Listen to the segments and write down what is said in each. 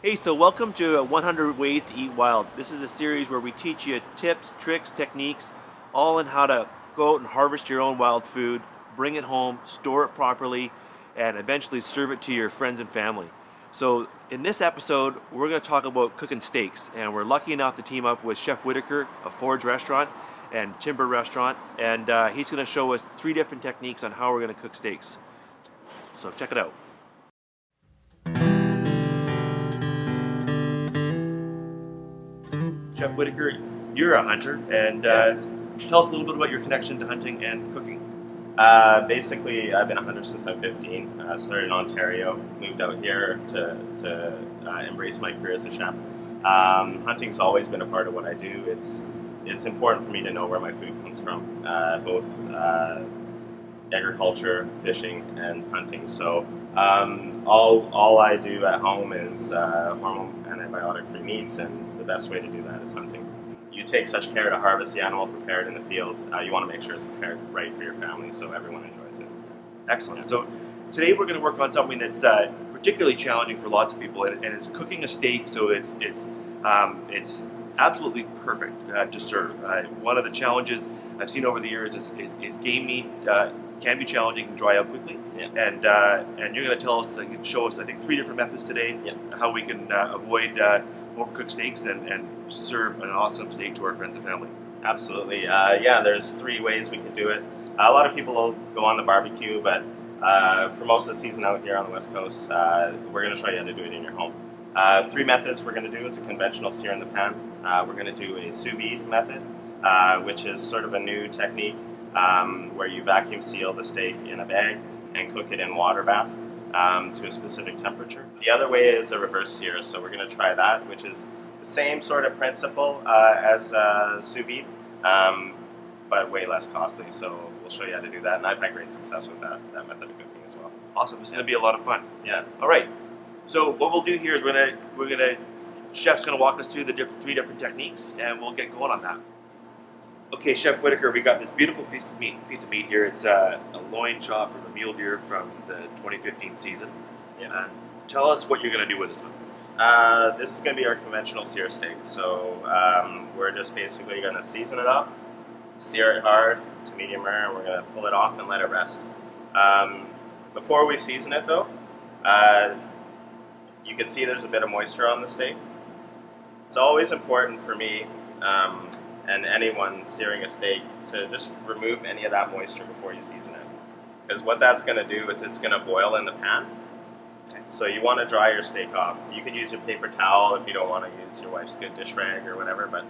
Hey, so welcome to 100 Ways to Eat Wild. This is a series where we teach you tips, tricks, techniques, all on how to go out and harvest your own wild food, bring it home, store it properly, and eventually serve it to your friends and family. So in this episode, we're going to talk about cooking steaks, and we're lucky enough to team up with Chef Whittaker of Forge Restaurant and Timber Restaurant, and he's going to show us 3 different techniques on how we're going to cook steaks. So check it out. Chef Whittaker, you're a hunter, and tell us a little bit about your connection to hunting and cooking. Basically, I've been a hunter since I'm 15. Started in Ontario, moved out here to embrace my career as a chef. Hunting's always been a part of what I do. It's important for me to know where my food comes from, both agriculture, fishing, and hunting. So all I do at home is hormone antibiotic-free meats, and the best way to do that is hunting. You take such care to harvest the animal prepared in the field. You want to make sure it's prepared right for your family so everyone enjoys it. Excellent. Yeah. So today we're going to work on something that's particularly challenging for lots of people, and it's cooking a steak so it's absolutely perfect to serve. One of the challenges I've seen over the years is game meat can be challenging and dry out quickly. Yeah. And you're going to tell us, show us, I think, 3 different methods today. Yeah. How we can avoid overcooked steaks and serve an awesome steak to our friends and family. Absolutely. There's 3 ways we could do it. A lot of people will go on the barbecue, but for most of the season out here on the West Coast, we're going to show you how to do it in your home. 3 methods we're going to do is a conventional sear in the pan. We're going to do a sous-vide method, which is sort of a new technique where you vacuum seal the steak in a bag and cook it in water bath to a specific temperature. The other way is a reverse sear, so we're going to try that, which is the same sort of principle as sous vide, but way less costly. So we'll show you how to do that, and I've had great success with that method of cooking as well. Awesome. This is going to be a lot of fun. Yeah. All right. So what we'll do here is Chef's going to walk us through the 3 different techniques, and we'll get going on that. Okay, Chef Whittaker, we got this beautiful piece of meat here. It's a loin chop from a mule deer from the 2015 season. Yeah. Tell us what you're going to do with this one. This is going to be our conventional sear steak. So we're just basically going to season it up, sear it hard to medium rare, and we're going to pull it off and let it rest. Before we season it, though, you can see there's a bit of moisture on the steak. It's always important for me and anyone searing a steak to just remove any of that moisture before you season it. Because what that's going to do is it's going to boil in the pan. Okay. So you want to dry your steak off. You could use your paper towel if you don't want to use your wife's good dish rag or whatever, but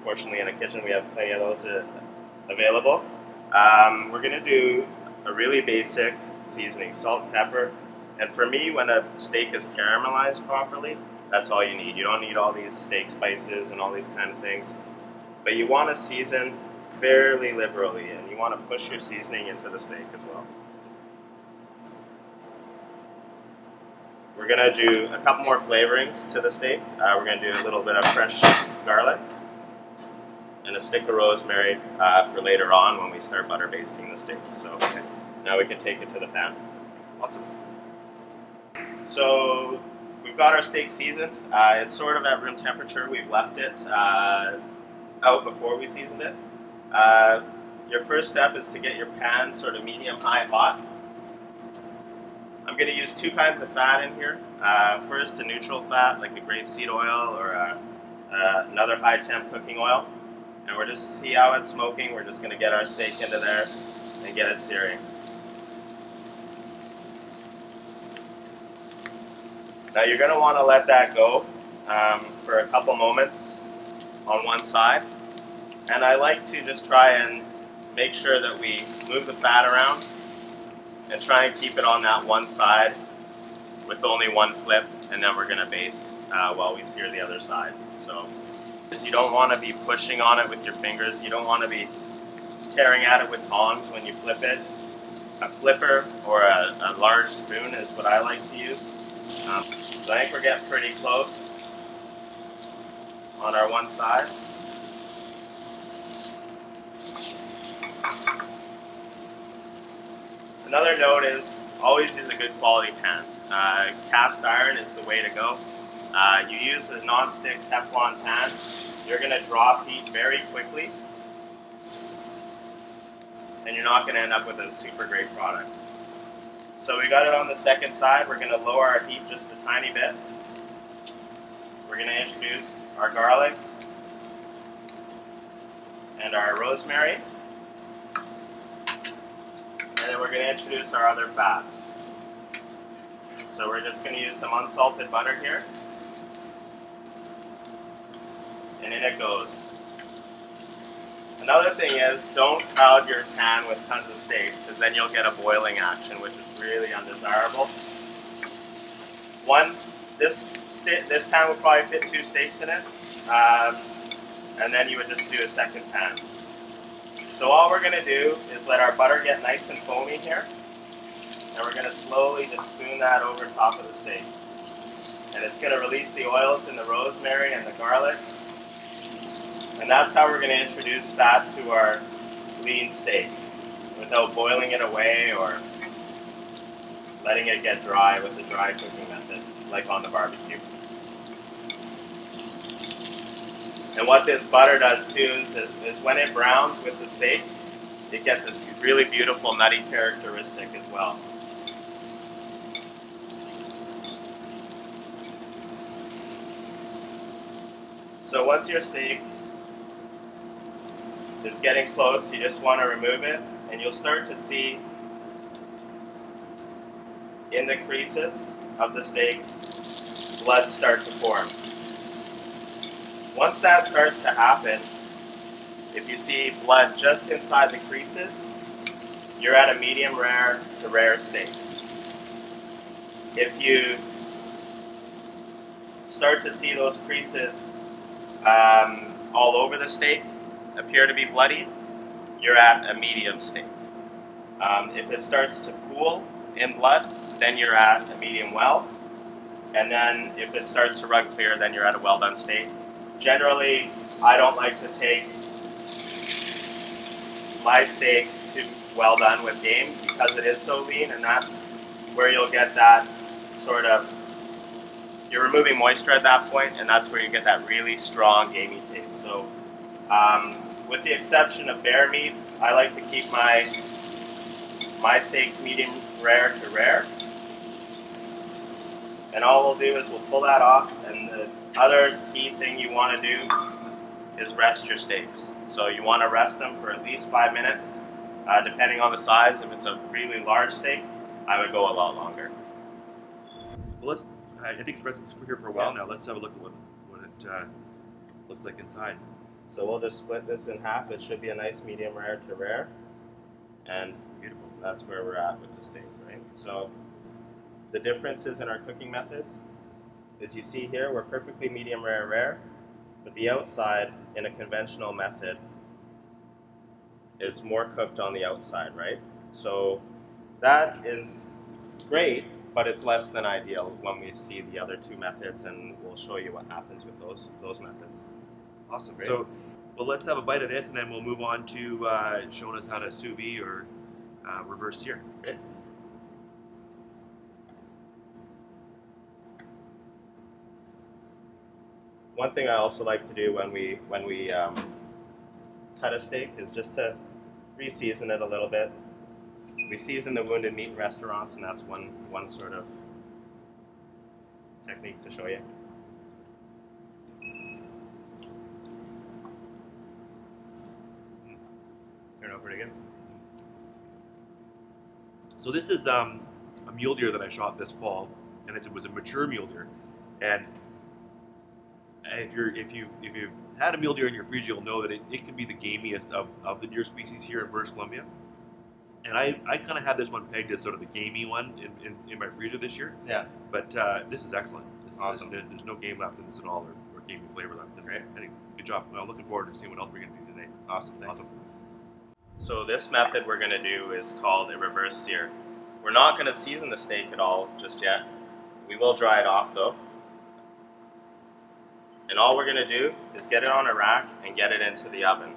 fortunately in the kitchen we have plenty of those available. We're going to do a really basic seasoning, salt and pepper. And for me, when a steak is caramelized properly, that's all you need. You don't need all these steak spices and all these kind of things. But you want to season fairly liberally, and you want to push your seasoning into the steak as well. We're going to do a couple more flavorings to the steak. We're going to do a little bit of fresh garlic and a stick of rosemary for later on when we start butter basting the steak. So now we can take it to the pan. Awesome. So we've got our steak seasoned. It's sort of at room temperature. We've left it out before we seasoned it. Your first step is to get your pan sort of medium-high hot. I'm going to use 2 kinds of fat in here. First, a neutral fat like a grapeseed oil or another high-temp cooking oil. And we're just see how it's smoking. We're just going to get our steak into there and get it searing. Now you're going to want to let that go for a couple moments on one side. And I like to just try and make sure that we move the fat around and try and keep it on that one side with only one flip, and then we're going to baste while we sear the other side. So you don't want to be pushing on it with your fingers. You don't want to be tearing at it with tongs when you flip it. A flipper or a large spoon is what I like to use. So I think we're getting pretty close on our one side. Another note is always use a good quality pan. Cast iron is the way to go. You use a non-stick Teflon pan. You're going to drop heat very quickly, and you're not going to end up with a super great product. So we got it on the second side. We're going to lower our heat just a tiny bit. We're going to introduce our garlic and our rosemary. And then we're going to introduce our other fat. So we're just going to use some unsalted butter here. And in it goes. Another thing is, don't crowd your pan with tons of steak, because then you'll get a boiling action, which is really undesirable. This pan would probably fit 2 steaks in it, and then you would just do a second pan. So all we're going to do is let our butter get nice and foamy here, and we're going to slowly just spoon that over top of the steak. And it's going to release the oils in the rosemary and the garlic. And that's how we're going to introduce fat to our lean steak without boiling it away or letting it get dry with the dry cooking method, like on the barbecue. And what this butter does too is when it browns with the steak, it gets this really beautiful nutty characteristic as well. So once your steak is getting close, you just want to remove it, and you'll start to see in the creases of the steak blood start to form. Once that starts to happen, if you see blood just inside the creases, you're at a medium rare to rare steak. If you start to see those creases all over the steak appear to be bloody, you're at a medium steak. If it starts to pool in blood, then you're at a medium well. And then if it starts to run clear, then you're at a well done steak. Generally, I don't like to take my steaks to well done with game because it is so lean, and that's where you'll get that sort of, you're removing moisture at that point, and that's where you get that really strong gamey taste. So with the exception of bear meat, I like to keep my steaks medium rare to rare. And all we'll do is we'll pull that off, and the other key thing you want to do is rest your steaks. So you want to rest them for at least 5 minutes, depending on the size. If it's a really large steak, I would go a lot longer. Well, I think it's rested here for a while now. Let's have a look at what it looks like inside. So we'll just split this in half. It should be a nice medium rare to rare. And beautiful. That's where we're at with the steak, right? So the differences in our cooking methods is, you see here, we're perfectly medium rare, but the outside in a conventional method is more cooked on the outside, right? So that is great, but it's less than ideal when we see the other 2 methods, and we'll show you what happens with those methods. Awesome. Great. So, well, let's have a bite of this, and then we'll move on to showing us how to sous-vide or reverse sear. Okay. One thing I also like to do when we cut a steak is just to re-season it a little bit. We season the wounded meat in restaurants, and that's one sort of technique to show you. Turn out pretty good. So this is a mule deer that I shot this fall, and it was a mature mule deer. And if you've had a mule deer in your freezer, you'll know that it can be the gamiest of the deer species here in British Columbia. And I kind of had this one pegged as sort of the gamey one in my freezer this year. Yeah. But this is excellent. Awesome. There's no game left in this at all, or gamey flavor left. Great. I think, good job. Well, looking forward to seeing what else we're going to do today. Awesome. Thanks. Awesome. So this method we're going to do is called a reverse sear. We're not going to season the steak at all just yet. We will dry it off though. And all we're going to do is get it on a rack and get it into the oven.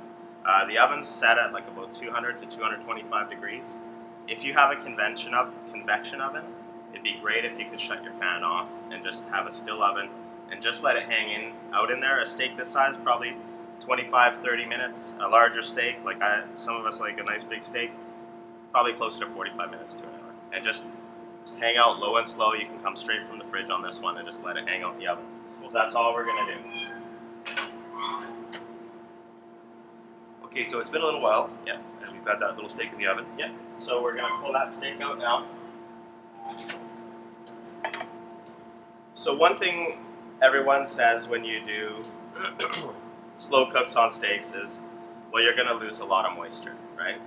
The oven's set at like about 200 to 225 degrees. If you have a convection oven, it'd be great if you could shut your fan off and just have a still oven and just let it hang out in there. A steak this size, probably 25-30 minutes. A larger steak, like some of us like a nice big steak, probably closer to 45 minutes to an hour. And just hang out low and slow. You can come straight from the fridge on this one and just let it hang out in the oven. So that's all we're gonna do. Okay, so it's been a little while. Yeah. And we've got that little steak in the oven. Yeah. So we're gonna pull that steak out now. So one thing everyone says when you do slow cooks on steaks is, well, you're gonna lose a lot of moisture, right?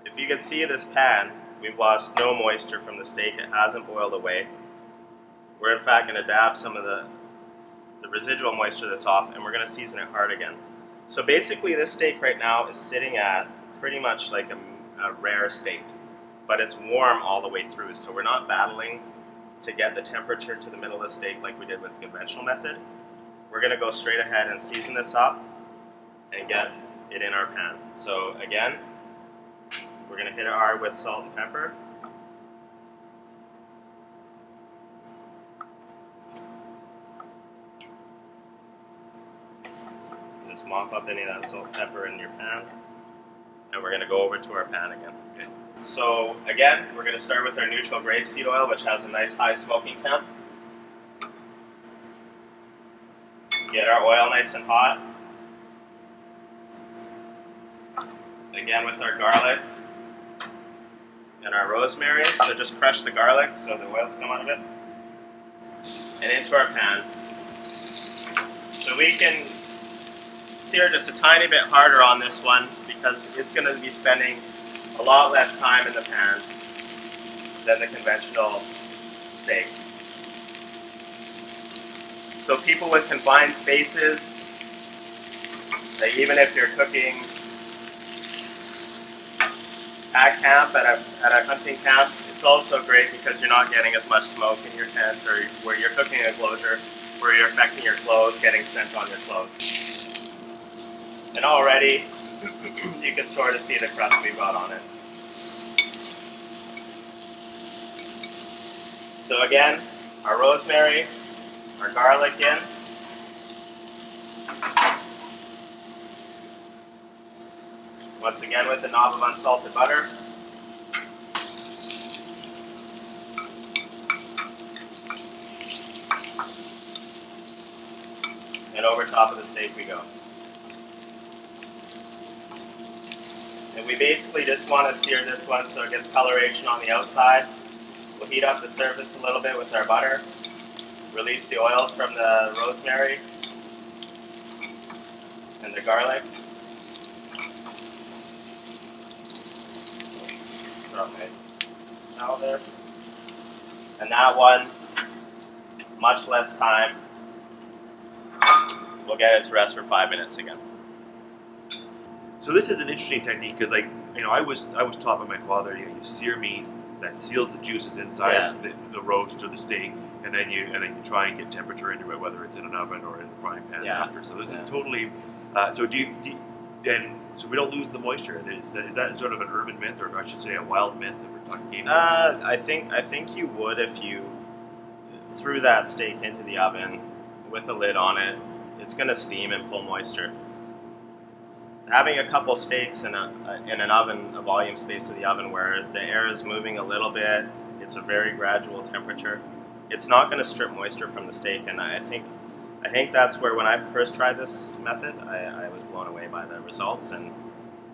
If you can see this pan, we've lost no moisture from the steak. It hasn't boiled away. We're in fact gonna dab some of the residual moisture that's off, and we're gonna season it hard again. So basically this steak right now is sitting at pretty much like a rare state, but it's warm all the way through, so we're not battling to get the temperature to the middle of the steak like we did with the conventional method. We're gonna go straight ahead and season this up and get it in our pan. So again, we're gonna hit it hard with salt and pepper. Just mop up any of that salt and pepper in your pan. And we're gonna go over to our pan again. Okay. So again, we're gonna start with our neutral grapeseed oil, which has a nice high smoking temp. Get our oil nice and hot. Again with our garlic and our rosemary. So just crush the garlic so the oils come out of it. And into our pan. So we can sear just a tiny bit harder on this one because it's going to be spending a lot less time in the pan than the conventional steak. So people with confined spaces, like even if you're cooking at camp, at a hunting camp, it's also great because you're not getting as much smoke in your tent, or where you're cooking in a enclosure where you're affecting your clothes, getting scent on your clothes. And already, you can sort of see the crust we've got on it. So again, our rosemary, our garlic in. Once again with the knob of unsalted butter. And over top of the steak we go. And we basically just want to sear this one so it gets coloration on the outside. We'll heat up the surface a little bit with our butter. Release the oil from the rosemary and the garlic. Drop my towel there. And that one, much less time. We'll get it to rest for 5 minutes again. So this is an interesting technique because, I was taught by my father, you sear meat that seals the juices inside the roast or the steak, and then you try and get temperature into it, whether it's in an oven or in the frying pan after. So this is totally. So so we don't lose the moisture. Is that sort of an urban myth, or I should say a wild myth that we're talking game? I think you would if you threw that steak into the oven with a lid on it. It's going to steam and pull moisture. Having a couple steaks in an oven, a volume space of the oven where the air is moving a little bit, it's a very gradual temperature. It's not going to strip moisture from the steak, and I think that's where when I first tried this method, I was blown away by the results, and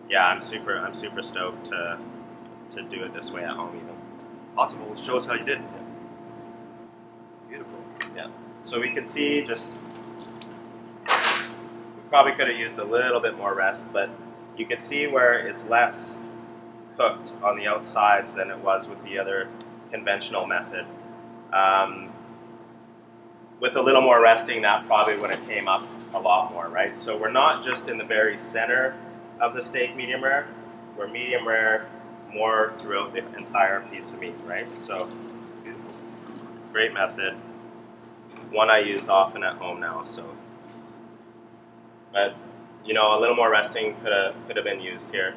yeah, I'm super stoked to do it this way at home even. Awesome. Well, show us how you did. Beautiful. Yeah. So we could see probably could have used a little bit more rest, but you could see where it's less cooked on the outsides than it was with the other conventional method. With a little more resting, that probably would have came up a lot more, right? So we're not just in the very center of the steak medium rare, we're medium rare more throughout the entire piece of meat, right? So beautiful. Great method. One I use often at home now, so. But, a little more resting could have been used here.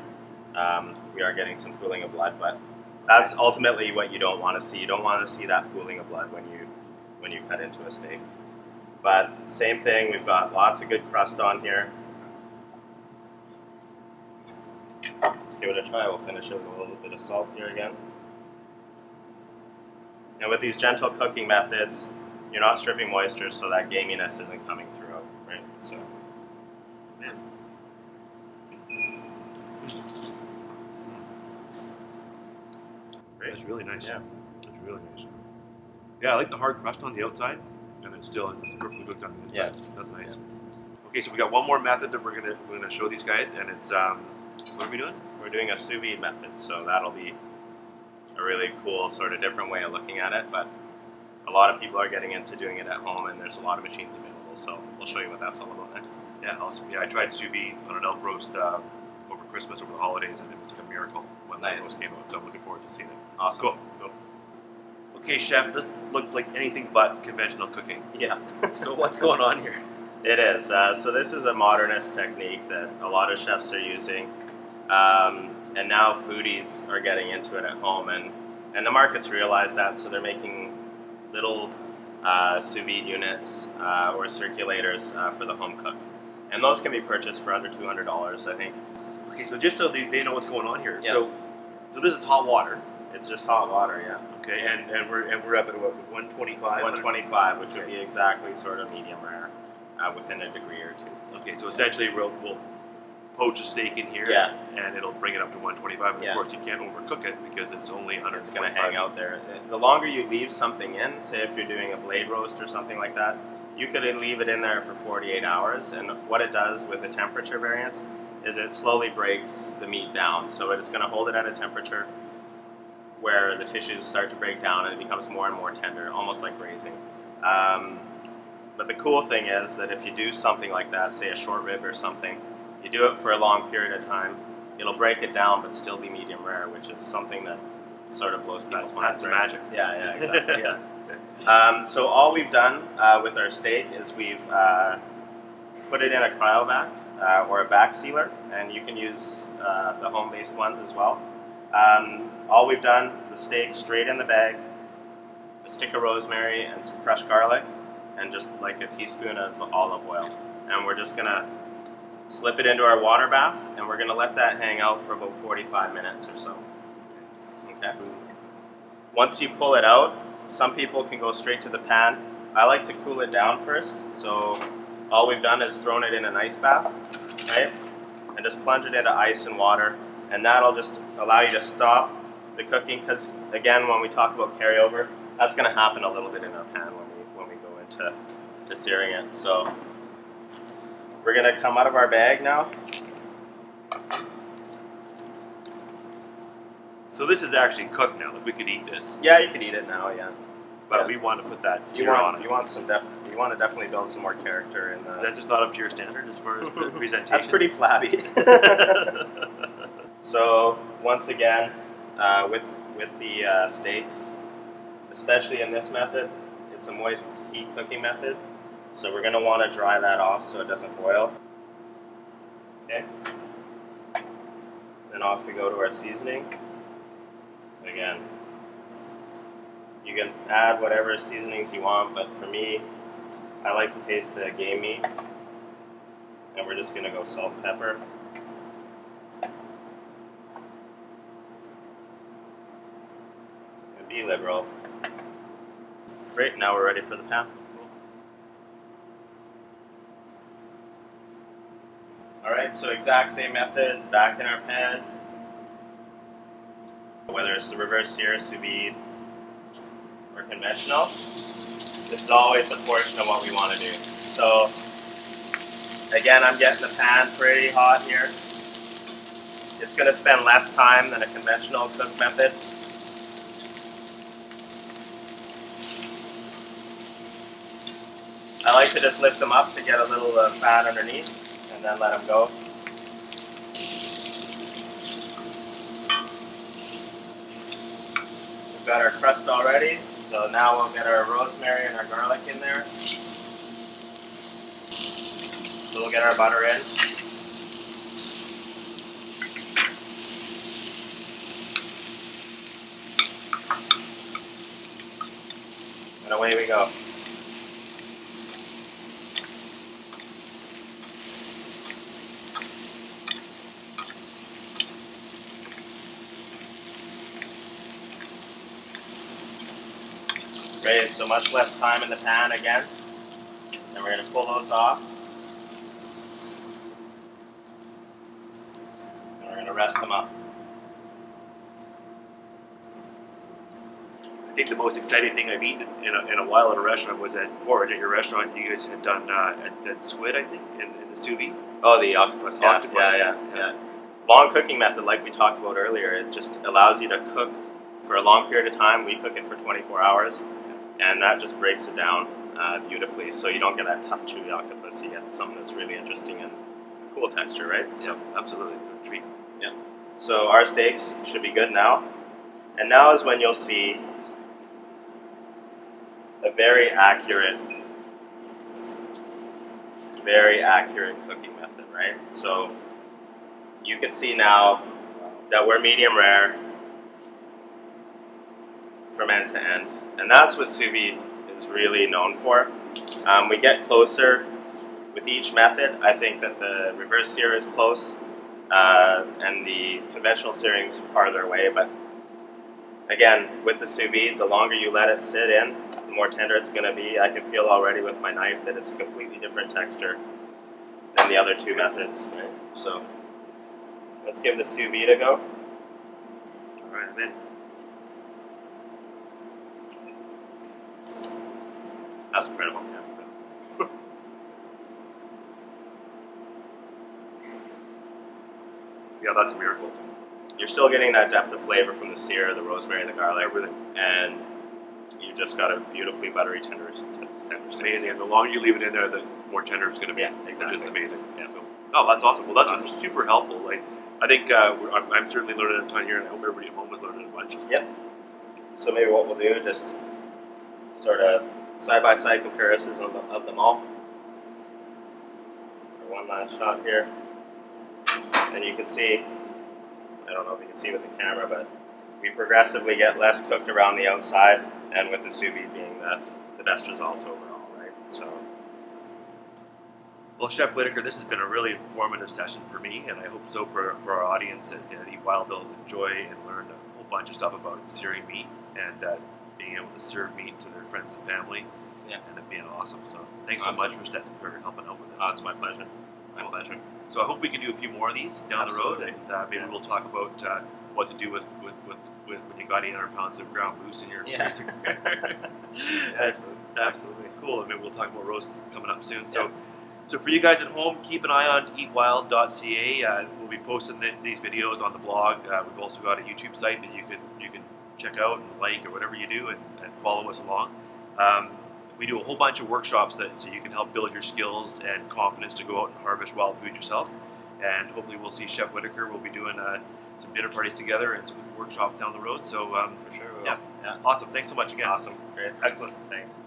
We are getting some cooling of blood, but That's ultimately what you don't want to see. You don't want to see that pooling of blood when you cut into a steak. But same thing, we've got lots of good crust on here. Let's give it a try. We'll finish it with a little bit of salt here again. And with these gentle cooking methods, you're not stripping moisture, so that gaminess isn't coming through, right? So, Man. Great. That's really nice. Yeah. That's really nice. Yeah, I like the hard crust on the outside, and it's perfectly cooked on the inside. Yeah. That's nice. Okay, so we got one more method that we're gonna show these guys, and it's what are we doing? We're doing a sous vide method, so that'll be a really cool sort of different way of looking at it, but a lot of people are getting into doing it at home, and there's a lot of machines available, so we'll show you what that's all about next. Yeah, awesome. Yeah, I tried sous vide on an elk roast over Christmas, over the holidays, and it was like a miracle when the roast came out, so I'm looking forward to seeing it. Awesome. Cool. Okay, chef, this looks like anything but conventional cooking. Yeah. So what's going on here? It is. So this is a modernist technique that a lot of chefs are using, and now foodies are getting into it at home, and the markets realize that, so they're making little sous vide units or circulators for the home cook, and those can be purchased for under $200, I think. Okay, so just so they know what's going on here. Yeah. So this is hot water. It's just hot water, yeah. Okay, and we're up at what, 125? 125, which would be exactly sort of medium rare, within a degree or two. Okay, so essentially we'll poach a steak in here, Yeah. and it'll bring it up to 125. And Yeah. of course, you can't overcook it because it's only 125. It's going to hang out there. The longer you leave something in, say if you're doing a blade roast or something like that, you could leave it in there for 48 hours, and what it does with the temperature variance is it slowly breaks the meat down. So it's going to hold it at a temperature where the tissues start to break down and it becomes more and more tender, almost like braising. But the cool thing is that if you do something like that, say a short rib or something, you do it for a long period of time, it'll break it down but still be medium rare, which is something that sort of blows people's minds. That's the magic. Yeah, exactly. So all we've done with our steak is we've put it in a cryovac or a vac sealer, and you can use the home-based ones as well. All we've done, the steak straight in the bag, a stick of rosemary and some crushed garlic, and just like a teaspoon of olive oil. And we're just going to slip it into our water bath, and we're going to let that hang out for about 45 minutes or so. Okay. Once you pull it out, some people can go straight to the pan. I like to cool it down first, so all we've done is thrown it in an ice bath, right? And just plunge it into ice and water, and that'll just allow you to stop the cooking, because again, when we talk about carryover, that's going to happen a little bit in our pan when we go into searing it. So we're going to come out of our bag now. So this is actually cooked now. Like we could eat this. Yeah, you could eat it now. Yeah, but yeah. we want to put that sear on it. You want to definitely build some more character in the. Is that just not up to your standard as far as the presentation? That's pretty flabby. So once again, with the steaks, especially in this method, it's a moist heat cooking method. So we're going to want to dry that off so it doesn't boil. Okay. Then off we go to our seasoning. Again, you can add whatever seasonings you want, but for me, I like to taste the game meat. And we're just going to go salt and pepper. And be liberal. Great, now we're ready for the pan. Alright, so exact same method, back in our pan. Whether it's the reverse sear, sous vide, or conventional, this is always a portion of what we want to do. So, again, I'm getting the pan pretty hot here. It's going to spend less time than a conventional cook method. I like to just lift them up to get a little fat underneath, and then let them go. We've got our crust already, so now we'll get our rosemary and our garlic in there. So we'll get our butter in. And away we go. Great, so much less time in the pan again. And we're going to pull those off. And we're going to rest them up. I think the most exciting thing I've eaten in a while at a restaurant was at your restaurant. You guys had done at squid, I think, in the sous-vide. Oh, the octopus, yeah. Octopus, Yeah. Long cooking method, like we talked about earlier, it just allows you to cook for a long period of time. We cook it for 24 hours, and that just breaks it down beautifully, so you don't get that tough, chewy octopus. You get something that's really interesting and cool texture, right? So, yeah, absolutely. A treat. Yeah. So our steaks should be good now, and now is when you'll see a very accurate cooking method, right? So you can see now that we're medium rare from end to end, and that's what sous vide is really known for. We get closer with each method. I think that the reverse sear is close, and the conventional searing is farther away, but again, with the sous vide, the longer you let it sit in, the more tender it's going to be. I can feel already with my knife that it's a completely different texture than the other two methods, right? So let's give the sous vide a go. All right, I'm in. That's incredible. Yeah, that's a miracle. You're still getting that depth of flavor from the sear, the rosemary, the garlic, everything, and you just got a beautifully buttery tender steak. Amazing, and the longer you leave it in there, the more tender it's going to be. Yeah, exactly. Which is amazing. Yeah. So, oh, that's awesome. Well, that's Awesome. super helpful. Like, I think I'm certainly learning a ton here, and I hope everybody at home is learning a bunch. Yep. So maybe what we'll do, just sort of side-by-side comparisons of them all. For one last shot here. And you can see, I don't know if you can see with the camera, but we progressively get less cooked around the outside, and with the sous vide being the best result overall, right? So. Well, Chef Whittaker, this has been a really informative session for me, and I hope so for our audience at EatWild. They'll enjoy and learn a whole bunch of stuff about searing meat and being able to serve meat to their friends and family, and it being awesome. So thanks so much for helping out with this. Oh, it's my pleasure. My pleasure. So I hope we can do a few more of these down Absolutely. the road, and maybe we'll talk about what to do with when you got 800 pounds of ground moose in your freezer. Absolutely cool. I mean, we'll talk about roasts coming up soon. So. So for you guys at home, keep an eye on eatwild.ca. We'll be posting these videos on the blog. We've also got a YouTube site that you can check out and like or whatever you do, and follow us along. We do a whole bunch of workshops so you can help build your skills and confidence to go out and harvest wild food yourself. And hopefully we'll see Chef Whittaker. We'll be doing some dinner parties together and some workshops down the road. So for sure. Yeah. Awesome. Thanks so much again. Awesome. Great. Excellent. Thanks.